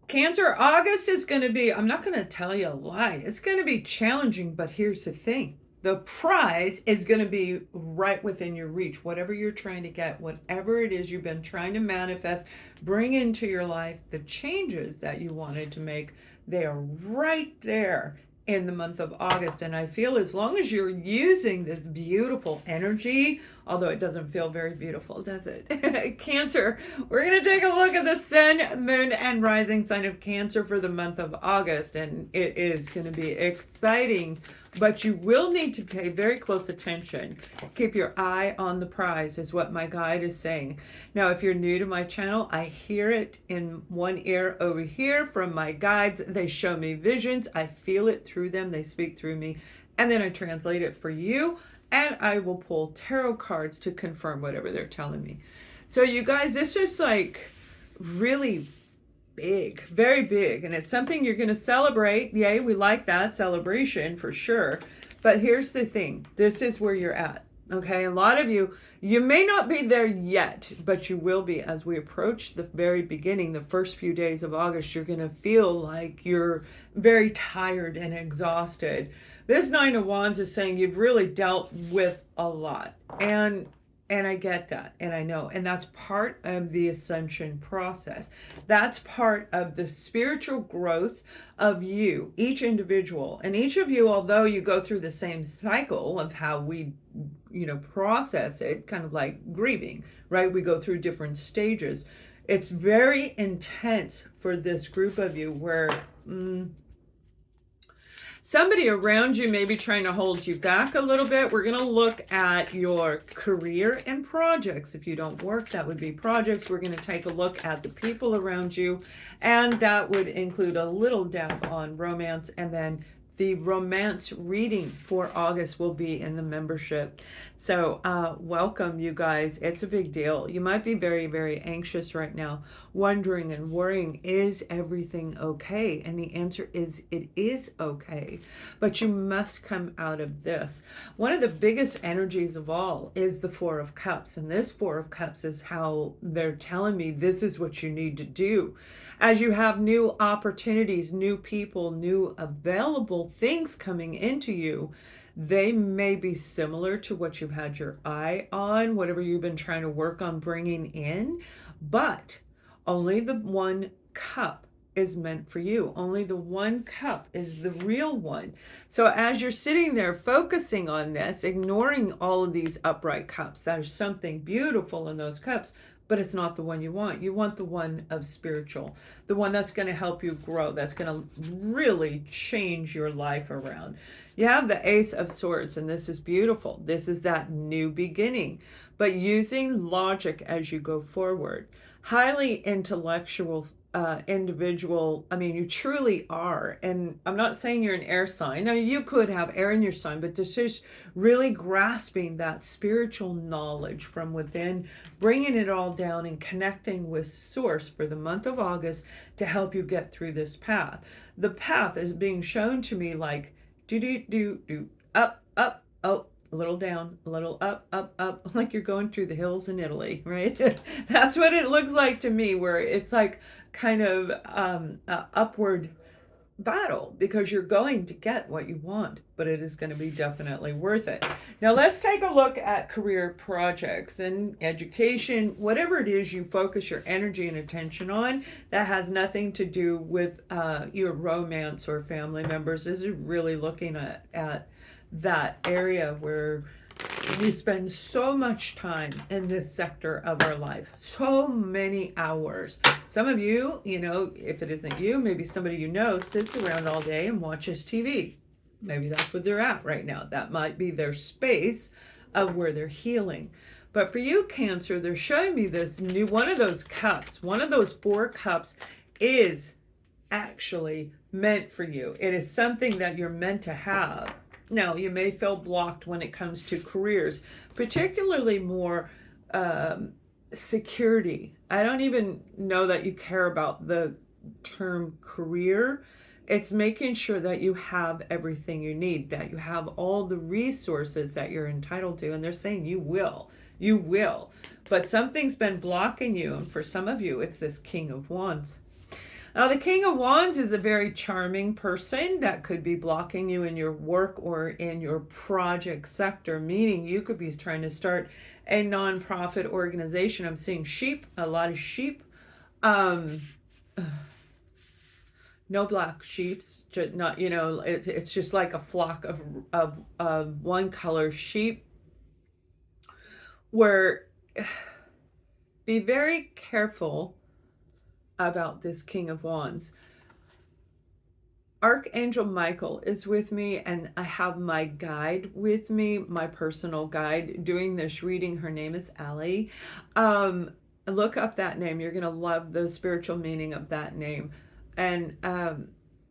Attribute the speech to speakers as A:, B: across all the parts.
A: Cancer, August is going to be, I'm not going to tell you a lie, it's going to be challenging, but here's the thing. The prize is going to be right within your reach. Whatever you're trying to get, whatever it is you've been trying to manifest, bring into your life, the changes that you wanted to make, they are right there in the month of August. And I feel as long as you're using this beautiful energy, although it doesn't feel very beautiful, does it? Cancer, we're going to take a look at the sun, moon, and rising sign of Cancer for the month of August. And it is going to be exciting, but you will need to pay very close attention. Keep your eye on the prize is what my guide is saying. Now, if you're new to my channel, I hear it in one ear over here from my guides. They show me visions. I feel it through them. They speak through me. And then I translate it for you. And I will pull tarot cards to confirm whatever they're telling me. So you guys, this is like really big, very big, and it's something you're going to celebrate. Yay, we like that celebration for sure. But here's the thing, this is where you're at. Okay, a lot of you may not be there yet, but you will be as we approach the very beginning, the first few days of August. You're going to feel like you're very tired and exhausted. This Nine of Wands is saying you've really dealt with a lot, and I get that, and I know, and that's part of the ascension process. That's part of the spiritual growth of you, each individual. And each of you, although you go through the same cycle of how we, process it, kind of like grieving, right? We go through different stages. It's very intense for this group of you where somebody around you may be trying to hold you back a little bit. We're going to look at your career and projects. If you don't work, that would be projects. We're going to take a look at the people around you, and that would include a little depth on romance. And then the romance reading for August will be in the membership. So welcome, you guys. It's a big deal. You might be very, very anxious right now, wondering and worrying, is everything okay? And the answer is, it is okay. But you must come out of this. One of the biggest energies of all is the Four of Cups. And this Four of Cups is how they're telling me this is what you need to do. As you have new opportunities, new people, new available things coming into you, they may be similar to what you've had your eye on, whatever you've been trying to work on bringing in, but only the one cup is meant for you. Only the one cup is the real one. So as you're sitting there focusing on this, ignoring all of these upright cups, there's something beautiful in those cups, but it's not the one you want. You want the one of spiritual, the one that's going to help you grow, that's going to really change your life around. You have the Ace of Swords, and this is beautiful. This is that new beginning, but using logic as you go forward. Highly intellectual individual. I mean, you truly are. And I'm not saying you're an air sign. Now, you could have air in your sign, but this is really grasping that spiritual knowledge from within, bringing it all down and connecting with Source for the month of August to help you get through this path. The path is being shown to me like do, up, up, oh, a little down, a little up, up, like you're going through the hills in Italy, right? That's what it looks like to me, where it's like kind of upward battle, because you're going to get what you want, but it is going to be definitely worth it. Now let's take a look at career projects and education, whatever it is you focus your energy and attention on that has nothing to do with your romance or family members. This is really looking at that area where we spend so much time in this sector of our life, so many hours. Some of you, if it isn't you, maybe somebody you know sits around all day and watches TV. Maybe that's what they're at right now. That might be their space of where they're healing. But for you, Cancer, they're showing me this new one of those cups. One of those four cups is actually meant for you. It is something that you're meant to have. Now, you may feel blocked when it comes to careers, particularly more security. I don't even know that you care about the term career. It's making sure that you have everything you need, that you have all the resources that you're entitled to. And they're saying you will. You will. But something's been blocking you. And for some of you, it's this King of Wands. Now, the King of Wands is a very charming person that could be blocking you in your work or in your project sector, meaning you could be trying to start a nonprofit organization. I'm seeing sheep, a lot of sheep. Um, no black sheeps, just not, it's just like a flock of one color sheep, where be very careful about this King of Wands. Archangel Michael is with me, and I have my guide with me, my personal guide, doing this reading. Her name is Allie. Look up that name. You're going to love the spiritual meaning of that name. And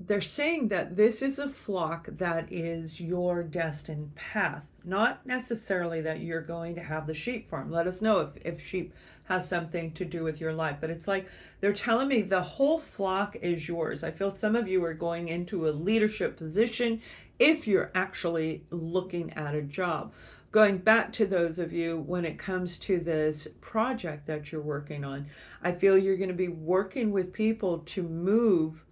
A: they're saying that this is a flock that is your destined path, not necessarily that you're going to have the sheep farm. Let us know if sheep has something to do with your life, but it's like they're telling me the whole flock is yours. I feel some of you are going into a leadership position if you're actually looking at a job. Going back to those of you, when it comes to this project that you're working on, I feel you're going to be working with people to move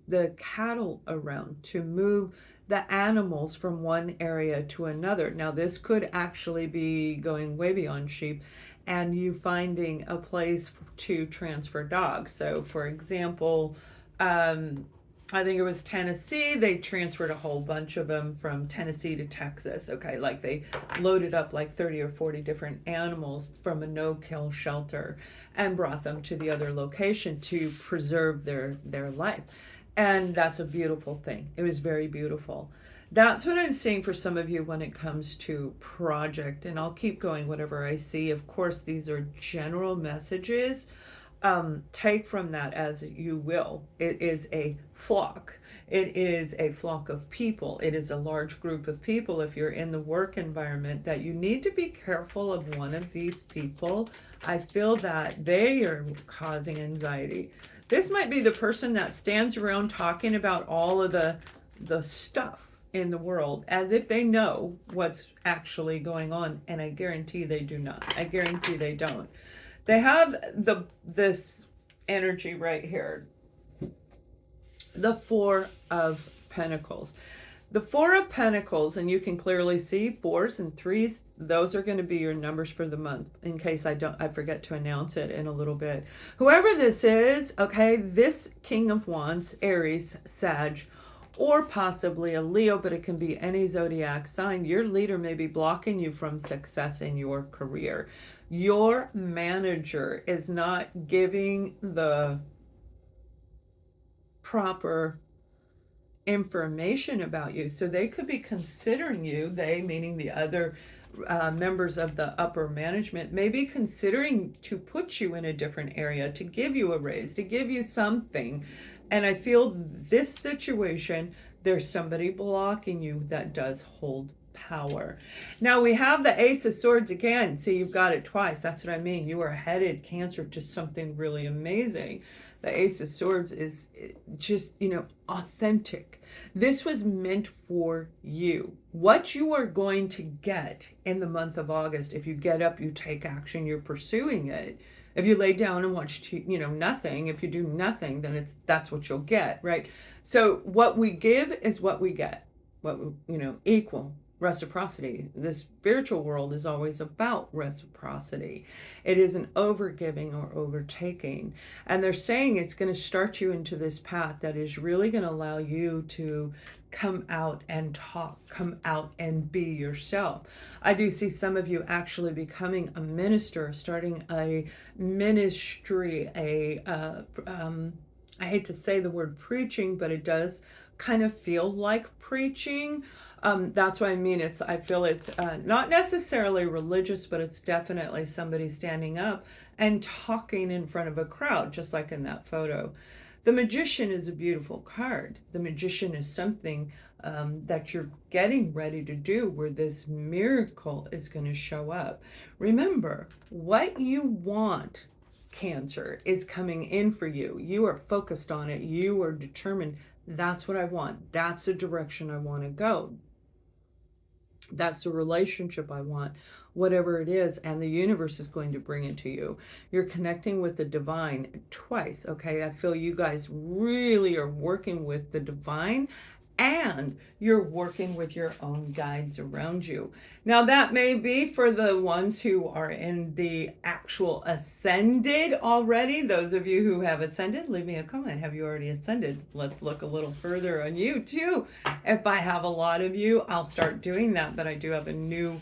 A: the cattle around, to move the animals from one area to another. Now, this could actually be going way beyond sheep, and you finding a place to transfer dogs. So, for example, I think it was Tennessee. They transferred a whole bunch of them from Tennessee to Texas. Okay, like they loaded up like 30 or 40 different animals from a no-kill shelter and brought them to the other location to preserve their life. And that's a beautiful thing. It was very beautiful. That's what I'm seeing for some of you when it comes to project. And I'll keep going whatever I see. Of course, these are general messages. Take from that as you will. It is a flock. It is a flock of people. It is a large group of people. If you're in the work environment, that you need to be careful of one of these people. I feel that they are causing anxiety. This might be the person that stands around talking about all of the stuff in the world as if they know what's actually going on, and I guarantee they do not. I guarantee they don't. They have this energy right here, the Four of Pentacles. The Four of Pentacles, and you can clearly see 4s and 3s. Those are going to be your numbers for the month, in case I forget to announce it in a little bit. Whoever this is, okay, this King of Wands, Aries, Sag, or possibly a Leo, but it can be any zodiac sign. Your leader may be blocking you from success in your career. Your manager is not giving the proper information about you, so they could be considering you, they meaning the other members of the upper management, may be considering to put you in a different area, to give you a raise, to give you something. And I feel this situation, there's somebody blocking you that does hold power. Now we have the Ace of Swords again. See, you've got it twice. That's what I mean. You are headed, Cancer, to something really amazing. The Ace of Swords is just, authentic. This was meant for you. What you are going to get in the month of August, if you get up, you take action, you're pursuing it. If you lay down and watch, nothing, if you do nothing, then that's what you'll get, right? So what we give is what we get. What, equal. Reciprocity. The spiritual world is always about reciprocity. It isn't overgiving or overtaking. And they're saying it's going to start you into this path that is really going to allow you to come out and talk, come out and be yourself. I do see some of you actually becoming a minister, starting a ministry, I hate to say the word preaching, but it does kind of feel like preaching. That's what I mean. I feel it's not necessarily religious, but it's definitely somebody standing up and talking in front of a crowd, just like in that photo. The Magician is a beautiful card. The Magician is something that you're getting ready to do, where this miracle is going to show up. Remember, what you want, Cancer, is coming in for you. You are focused on it. You are determined. That's what I want. That's the direction I want to go. That's the relationship I want. whatever it is, and the universe is going to bring it to you. You're connecting with the divine twice, okay? I feel you guys really are working with the divine, and you're working with your own guides around you. Now, that may be for the ones who are in the actual ascended already. Those of you who have ascended, leave me a comment. Have you already ascended? Let's look a little further on you too. If I have a lot of you, I'll start doing that, but I do have a new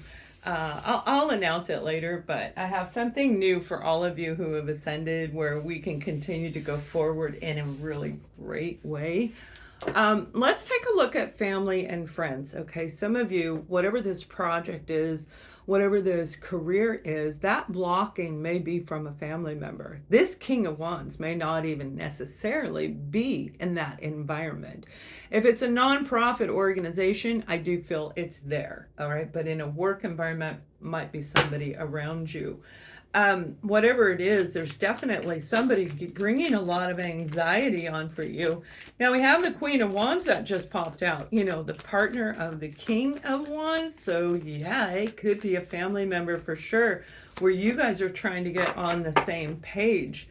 A: I'll announce it later, but I have something new for all of you who have ascended where we can continue to go forward in a really great way. Let's take a look at family and friends. Okay, some of you, whatever this project is, whatever this career is, that blocking may be from a family member. This King of Wands may not even necessarily be in that environment. If it's a nonprofit organization, I do feel it's there, all right? But in a work environment, might be somebody around you. Whatever it is, there's definitely somebody bringing a lot of anxiety on for you. Now we have the Queen of Wands that just popped out, you know, the partner of the King of Wands. So yeah, it could be a family member for sure, where you guys are trying to get on the same page.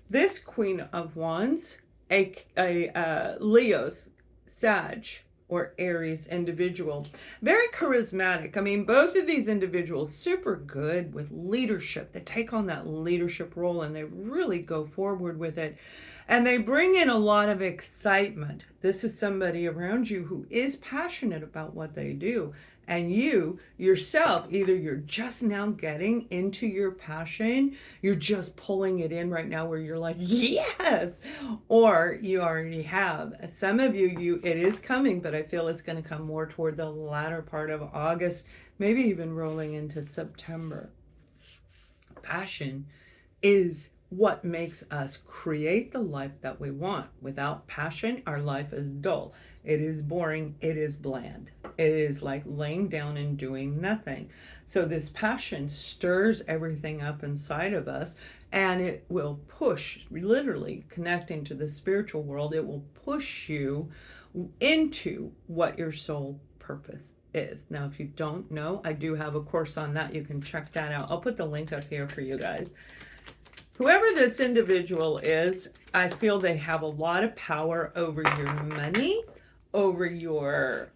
A: This Queen of Wands, a Leo's, Sag, or Aries individual. Very charismatic. I mean, both of these individuals, super good with leadership. They take on that leadership role and they really go forward with it. And they bring in a lot of excitement. This is somebody around you who is passionate about what they do. And you yourself, either you're just now getting into your passion, you're just pulling it in right now where you're like, yes, or you already have. Some of you, it is coming, but I feel it's going to come more toward the latter part of August, maybe even rolling into September. Passion is what makes us create the life that we want. Without passion, our life is dull. It is boring. It is bland. It is like laying down and doing nothing. So this passion stirs everything up inside of us, and it will push, literally connecting to the spiritual world, it will push you into what your soul purpose is. Now, if you don't know, I do have a course on that. You can check that out. I'll put the link up here for you guys. Whoever this individual is, I feel they have a lot of power over your money, over your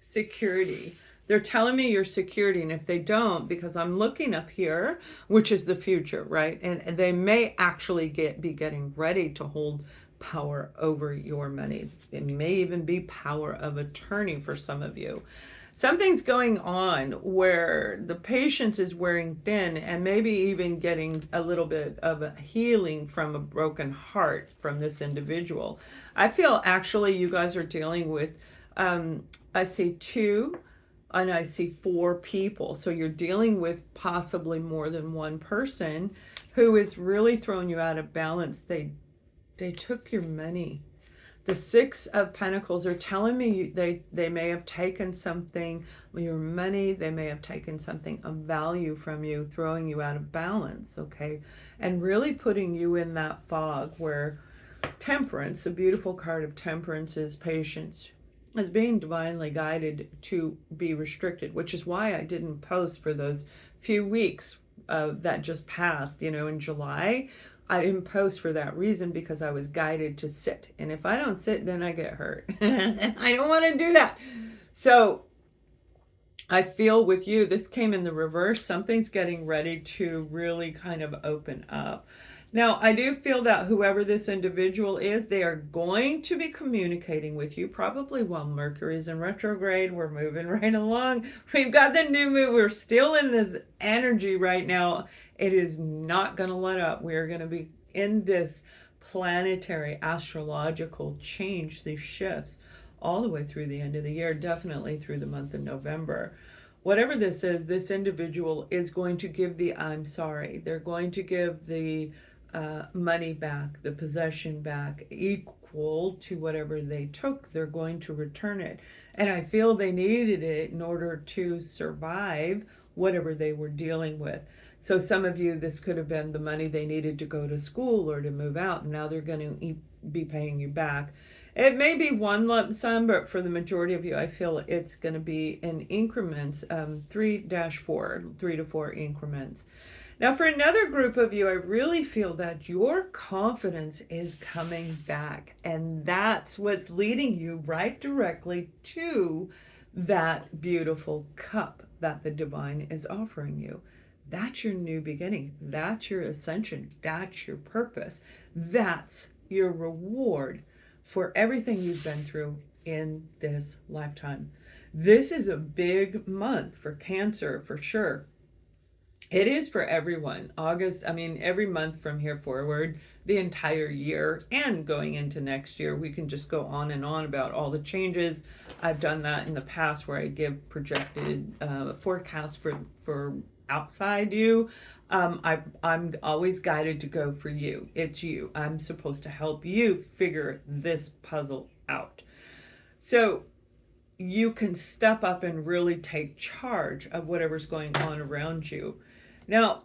A: security. They're telling me your security, and if they don't, because I'm looking up here, which is the future, right? And they may actually be getting ready to hold power over your money. It may even be power of attorney for some of you. Something's going on where the patience is wearing thin, and maybe even getting a little bit of a healing from a broken heart from this individual. I feel actually you guys are dealing with, I see 2 and I see 4 people. So you're dealing with possibly more than one person who is really throwing you out of balance. They took your money. The 6 of Pentacles are telling me they may have taken something, your money, they may have taken something of value from you, throwing you out of balance, okay? And really putting you in that fog where Temperance, a beautiful card of Temperance, is patience, is being divinely guided to be restricted, which is why I didn't post for those few weeks that just passed, you know, in July. I didn't post for that reason, because I was guided to sit. And if I don't sit, then I get hurt. And I don't want to do that. So I feel with you, this came in the reverse. Something's getting ready to really kind of open up. Now, I do feel that whoever this individual is, they are going to be communicating with you, probably while Mercury's in retrograde. We're moving right along. We've got the new moon. We're still in this energy right now. It is not going to let up. We are going to be in this planetary astrological change, these shifts, all the way through the end of the year, definitely through the month of November. Whatever this is, this individual is going to give the I'm sorry. They're going to give the money back, the possession back, equal to whatever they took. They're going to return it. And I feel they needed it in order to survive whatever they were dealing with. So some of you, this could have been the money they needed to go to school or to move out, and now they're going to be paying you back. It may be one lump sum, but for the majority of you, I feel it's going to be in increments, 3-4 increments. Now, for another group of you, I really feel that your confidence is coming back, and that's what's leading you right directly to that beautiful cup that the divine is offering you. That's your new beginning. That's your ascension. That's your purpose. That's your reward for everything you've been through in this lifetime. This is a big month for Cancer, for sure. It is for everyone. August, I mean, every month from here forward, the entire year and going into next year, we can just go on and on about all the changes. I've done that in the past where I give projected forecasts for outside you. I'm always guided to go for you. It's you. I'm supposed to help you figure this puzzle out. So you can step up and really take charge of whatever's going on around you. Now,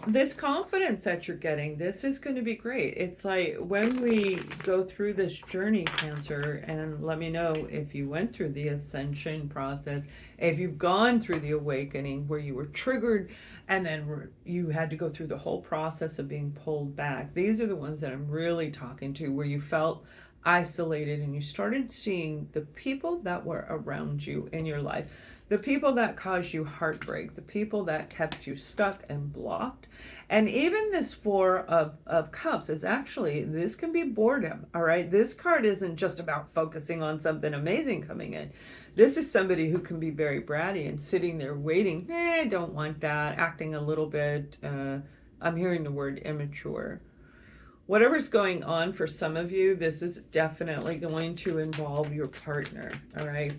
A: this confidence that you're getting, this is going to be great. It's like when we go through this journey, Cancer, and let me know if you went through the ascension process, if you've gone through the awakening where you were triggered and then you had to go through the whole process of being pulled back. These are the ones that I'm really talking to, where you felt isolated and you started seeing the people that were around you in your life, the people that caused you heartbreak, the people that kept you stuck and blocked. And even this Four of Cups is actually, this can be boredom, all right? This card isn't just about focusing on something amazing coming in. This is somebody who can be very bratty and sitting there waiting, don't want that, acting a little bit, I'm hearing the word immature. Whatever's going on for some of you, this is definitely going to involve your partner, all right?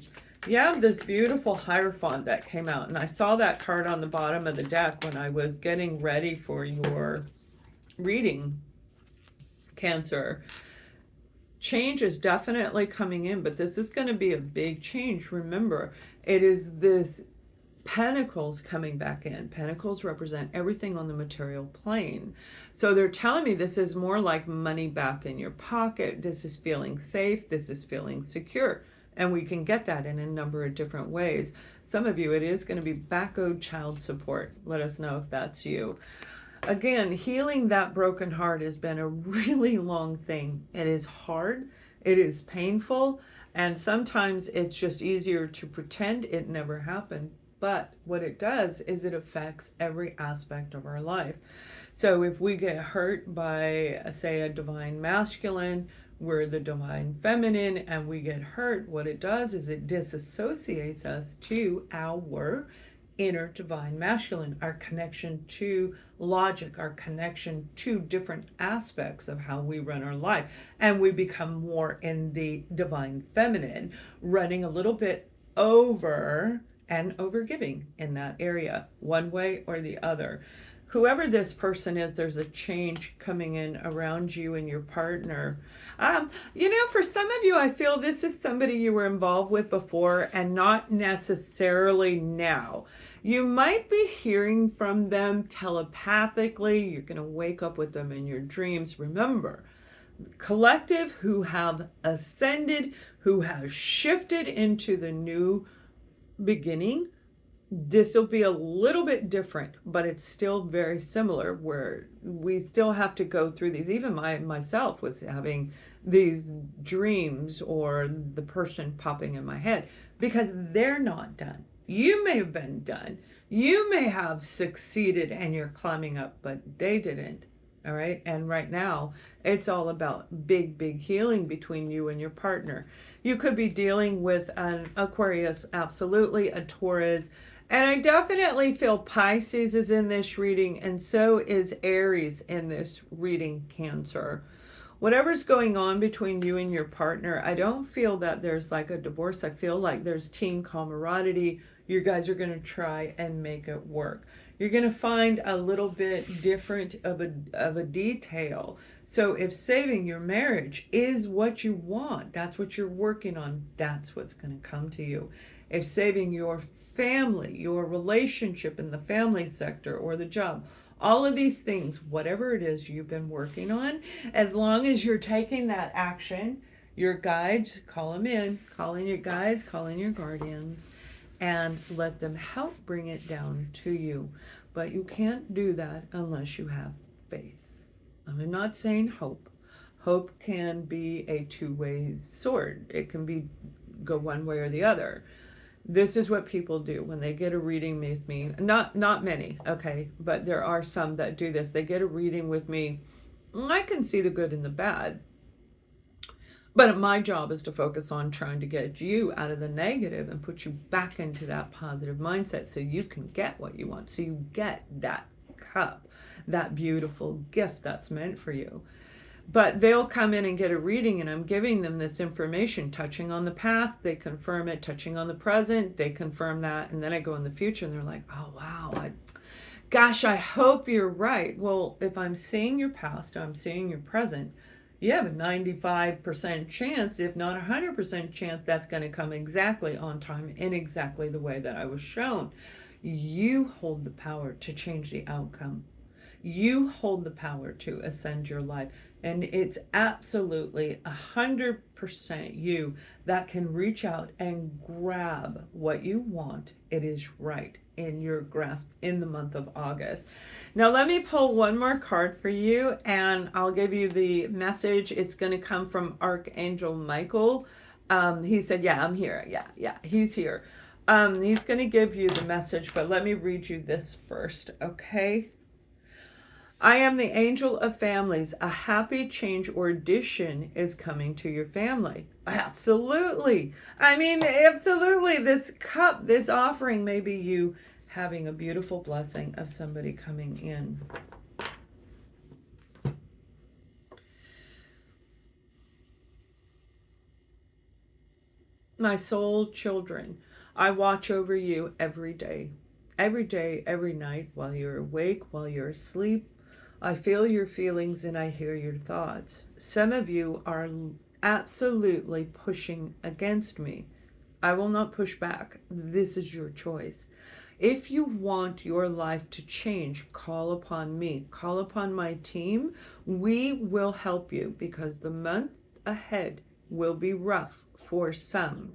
A: You have this beautiful Hierophant that came out, and I saw that card on the bottom of the deck when I was getting ready for your reading, Cancer. Change is definitely coming in, but this is going to be a big change. Remember, it is this Pentacles coming back in. Pentacles represent everything on the material plane. So they're telling me this is more like money back in your pocket. This is feeling safe. This is feeling secure. And we can get that in a number of different ways. Some of you, it is going to be back owed child support. Let us know if that's you. Again, healing that broken heart has been a really long thing. It is hard. It is painful. And sometimes it's just easier to pretend it never happened. But what it does is it affects every aspect of our life. So if we get hurt by, say, a divine masculine, we're the divine feminine, and we get hurt, what it does is it disassociates us to our inner divine masculine, our connection to logic, our connection to different aspects of how we run our life. And we become more in the divine feminine, running a little bit over and overgiving in that area, one way or the other. Whoever this person is, there's a change coming in around you and your partner. For some of you, I feel this is somebody you were involved with before and not necessarily now. You might be hearing from them telepathically. You're going to wake up with them in your dreams. Remember, collective who have ascended, who have shifted into the new beginning. This will be a little bit different, but it's still very similar, where we still have to go through these. Even myself was having these dreams, or the person popping in my head, because they're not done. You may have been done. You may have succeeded and you're climbing up, but they didn't. All right. And right now, it's all about big, big healing between you and your partner. You could be dealing with an Aquarius, absolutely, a Taurus. And I definitely feel Pisces is in this reading, and so is Aries in this reading, Cancer. Whatever's going on between you and your partner, I don't feel that there's like a divorce. I feel like there's team camaraderie. You guys are going to try and make it work. You're going to find a little bit different of a detail. So if saving your marriage is what you want, that's what you're working on, that's what's going to come to you. If saving your family, your relationship in the family sector or the job, all of these things, whatever it is you've been working on, as long as you're taking that action, your guides, call them in, call in your guides, call in your guardians, and let them help bring it down to you. But you can't do that unless you have faith. I'm not saying hope. Hope can be a two-way sword. It can be go one way or the other. This is what people do when they get a reading with me. Not many, okay, but there are some that do this. They get a reading with me. I can see the good and the bad. But my job is to focus on trying to get you out of the negative and put you back into that positive mindset so you can get what you want. So you get that cup, that beautiful gift that's meant for you. But they'll come in and get a reading, and I'm giving them this information, touching on the past, they confirm it, touching on the present, they confirm that, and then I go in the future and they're like, oh wow, gosh, I hope you're right. Well, if I'm seeing your past, I'm seeing your present, you have a 95% chance, if not 100% chance, that's going to come exactly on time in exactly the way that I was shown. You hold the power to change the outcome. You hold the power to ascend your life. And it's absolutely 100% you that can reach out and grab what you want. It is right in your grasp in the month of August. Now let me pull one more card for you, and I'll give you the message. It's going to come from Archangel Michael. He said, yeah, I'm here. Yeah, he's here. He's going to give you the message, but let me read you this first, okay? I am the angel of families. A happy change or addition is coming to your family. Absolutely. I mean, absolutely. This cup, this offering may be you having a beautiful blessing of somebody coming in. My soul children, I watch over you every day, every night, while you're awake, while you're asleep. I feel your feelings and I hear your thoughts. Some of you are absolutely pushing against me. I will not push back. This is your choice. If you want your life to change, call upon me. Call upon my team. We will help you because the month ahead will be rough for some.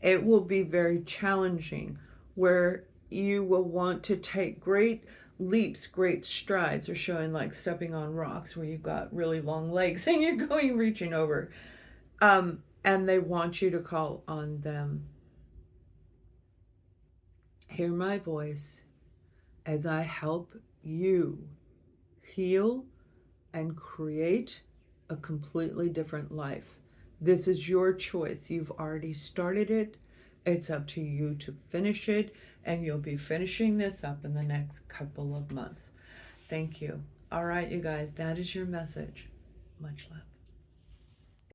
A: It will be very challenging where you will want to take great leaps, great strides, or showing like stepping on rocks where you've got really long legs and you're going reaching over. And they want you to call on them. Hear my voice as I help you heal and create a completely different life. This is your choice. You've already started it. It's up to you to finish it, and you'll be finishing this up in the next couple of months. Thank you. All right, you guys, that is your message. Much love.